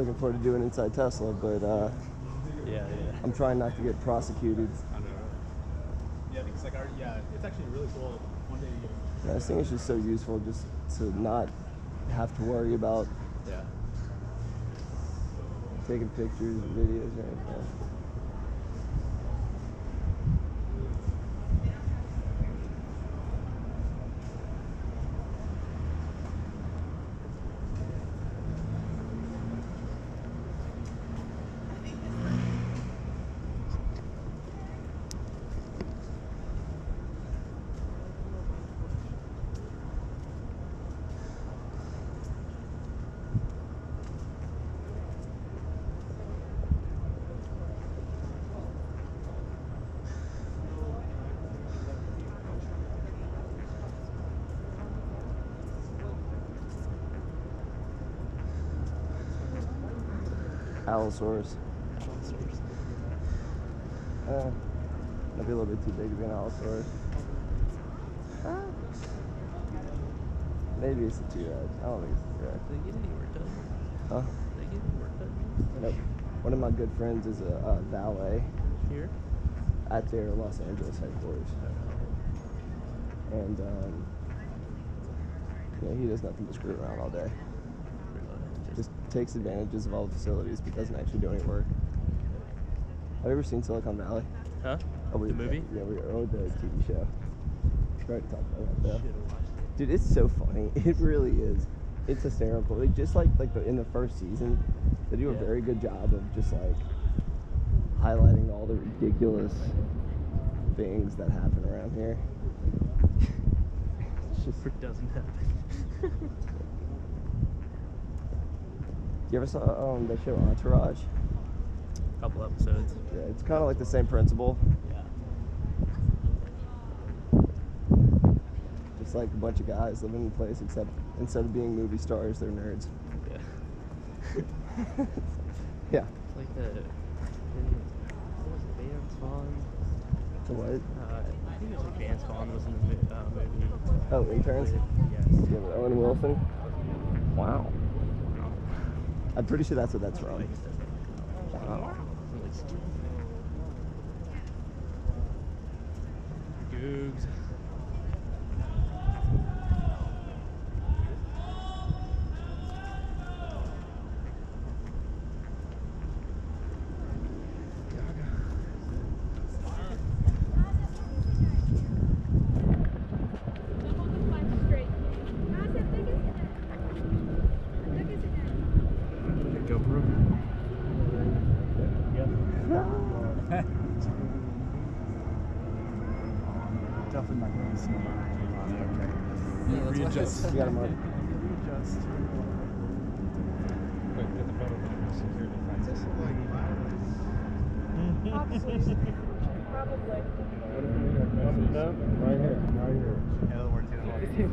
looking forward to doing Inside Tesla, but yeah. I'm trying not to get prosecuted. I know. Yeah, because like it's actually really cool. One day. I think it's just so useful just to not have to worry about taking pictures, videos, or anything. Allosaurus. Might be a little bit too big to be an Allosaurus. Maybe it's a T-Rex. I don't think it's a T-Rex. They get any work done? Huh? They get any work done? Nope. One of my good friends is a valet Here? at their Los Angeles headquarters. And he does nothing but screw around all day. Just takes advantages of all the facilities but doesn't actually do any work. Have you ever seen Silicon Valley? Huh? The movie? Yeah, the TV show. Sorry to talk about that. Dude, it's so funny. It really is. It's hysterical. Like, just like in the first season, they do a very good job of just like highlighting all the ridiculous things that happen around here. It's just It doesn't happen. You ever saw that show Entourage? A couple episodes. Yeah, it's kind of like the same principle. Yeah. Just like a bunch of guys living in a place, except instead of being movie stars, they're nerds. Yeah. Yeah. It's like what was it, Vance Vaughn? The what? I think it was like Vance Vaughn was in the movie. Oh, Interns? Yes. Yeah, with Owen Wilson? Wow. I'm pretty sure that's what that's from. Wow. Googs. Definitely not going to see Yeah, readjust. You got him on. Readjust. Wait, get the photo from security finds us. Probably. Right here.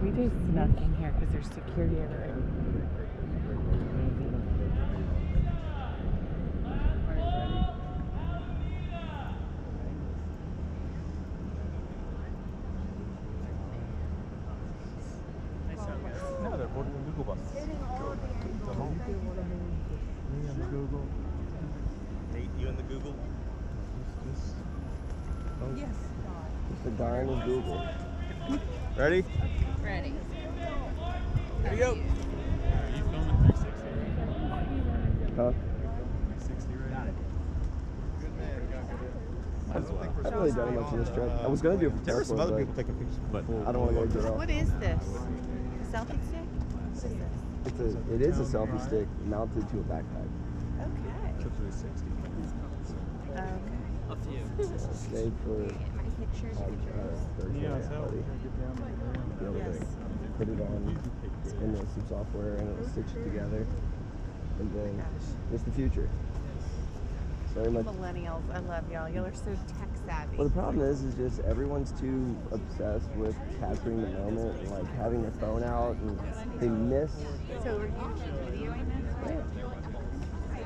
We just snuck in here because there's security everywhere. No, they're boarding the Google bus. Me on the Google. Nate, you in the Google? Yes. It's the darn of Google. Ready? Ready. Here we go. Are you filming 360? Huh? 360 right? Good man. I haven't really done much of this trip. I was going to do it for There were some Tesla, other but people taking pictures, but I don't want to go girl. What is this? Selfie stick? What is this? It is a selfie stick mounted to a backpack. Okay. To 360. Okay. A few. Made for My pictures, Thursday Yeah, night so party. get down Be able Yes. to put it on in some software and it'll stitch it together. And then it's the future. Very much. Millennials, I love y'all. Y'all are so tech savvy. Well, the problem is just everyone's too obsessed with capturing the moment and like having their phone out, and they miss. So are you videoing this?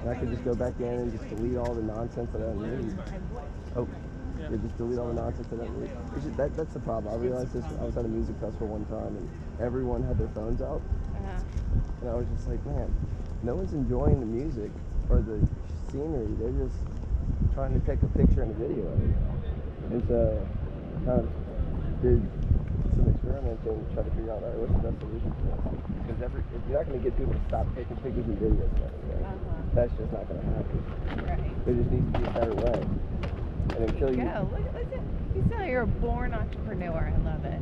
And I could just go back in and just delete all the nonsense that I don't need. Oh, yeah, just delete all the nonsense that I don't need. It's just, that's the problem. I realized this. I was at a music festival one time, and everyone had their phones out, and I was just like, man, no one's enjoying the music or the scenery. They're just trying to take a picture and a video of it. And so I kind of did some experimenting to try to figure out, all right, what's the best solution for this? Because you're not going to get people to stop taking pictures and videos of it. That's just not going to happen. Right. There just needs to be a better way. And until you Go. Listen, you sound like you're a born entrepreneur. I love it.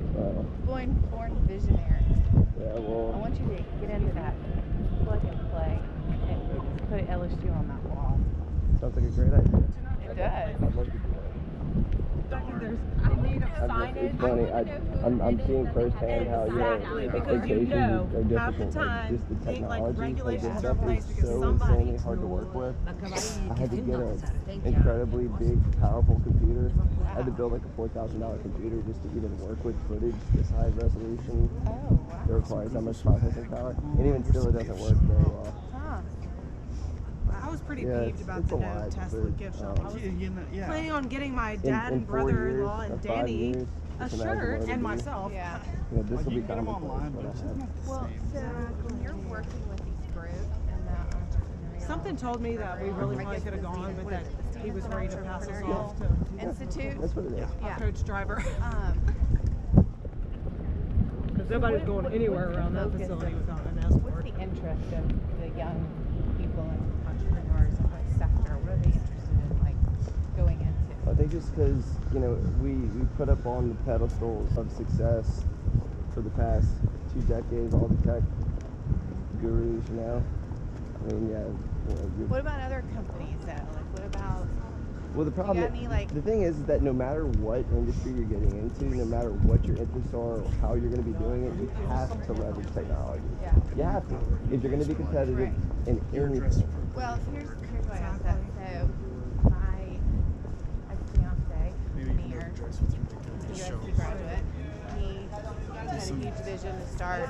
Born visionary. Yeah, I well, want you to get into that plug and play and put LSU on that wall. sounds like a great idea. It does. I'd love to do that. Signage. It's funny. I'm seeing firsthand how Exactly, your because you expectations know, are difficult. half the time, just the think, like, technology, regulations this are in stuff place is because so somebody insanely hard to work with. I had to get an Thank you. incredibly big, powerful computer. I had to build like a $4,000 computer just to even work with footage this high resolution. Oh, wow. It requires that much processing power, and even still, it doesn't work very well. Huh. I was pretty Yeah, peeved about it's the a no lot, Tesla but, gift shop. I was planning on getting my dad in and 4 brother-in-law years and or 5 Danny years, a just imagine shirt what it'll and be. myself. Yeah. This will You be can get them commonplace. online, what but I it's have. not the Well, same. so when you're working with these groups and the entrepreneurial Something told me that we really probably could have gone, but that he was ready to pass us off to Institute. That's what it is. Yeah. coach driver. So Nobody's what- going what- anywhere what's the around that focus facility of- without an What's escort. the interest of the young people and entrepreneurs in what sector? What are they interested in, like, going into? I think just because, we put up on the pedestals of success for the past 2 decades, all the tech gurus, I mean, yeah. What about other companies, though? Like, what about... Well, the problem, got any, like- the thing is that no matter what industry you're getting into, no matter what your interests are or how you're going to be doing it, you have to leverage technology. Yeah. You have to. If you're going to be competitive in anything. Well, here's why I asked that. So, my fiance, Amir, USC graduate, he had a huge vision to start a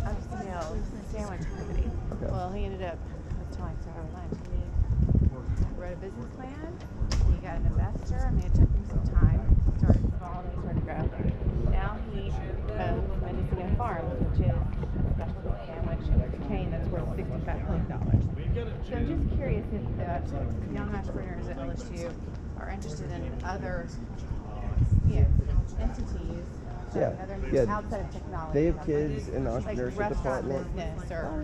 upscale sandwich company. Okay. Well, he ended up, I was telling Sarah at lunch, he wrote a business plan, he got an investor. I mean, it took him some time. He started small and he started growing. Now he owns Mendocino Farms, which is a specialty sandwich chain that's worth $65 million. So I'm just curious if the young entrepreneurs at LSU are interested in other, entities, outside of technology. They have kids in the like entrepreneurship restaurant department. business or,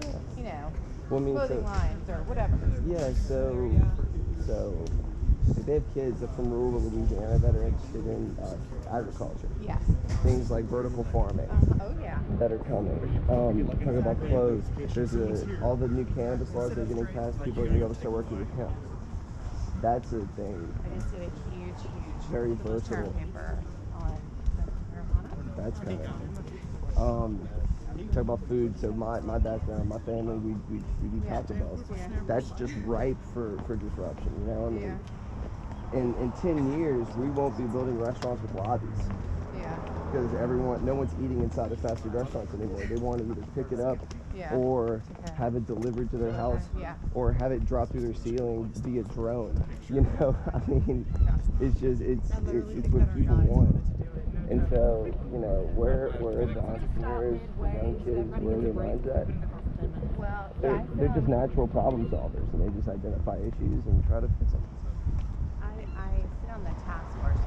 Well, I mean, clothing lines or whatever. Yeah, so they have kids from rural Louisiana that are interested in agriculture. Yes. Things like vertical farming Oh, yeah. that are coming. Talking about clothes, there's all the new cannabis laws that are getting passed. People are going to be able to start working with hemp. That's a thing. I just did a huge Very term versatile. paper on marijuana. That's kind of. Talk about food. So my background, my family, we do Taco Bells. Yeah. That's just ripe for disruption. I mean, Yeah. in 10 years, we won't be building restaurants with lobbies Yeah. because no one's eating inside of fast food restaurants anymore. They want to either pick it up Yeah. or Okay. have it delivered to their house Yeah. or have it drop through their ceiling via drone. I mean, it's what people want. And so, where the entrepreneurs, the young kids, where their minds at? Well, They're just natural problem solvers, and they just identify issues and try to fix them. I sit on the task force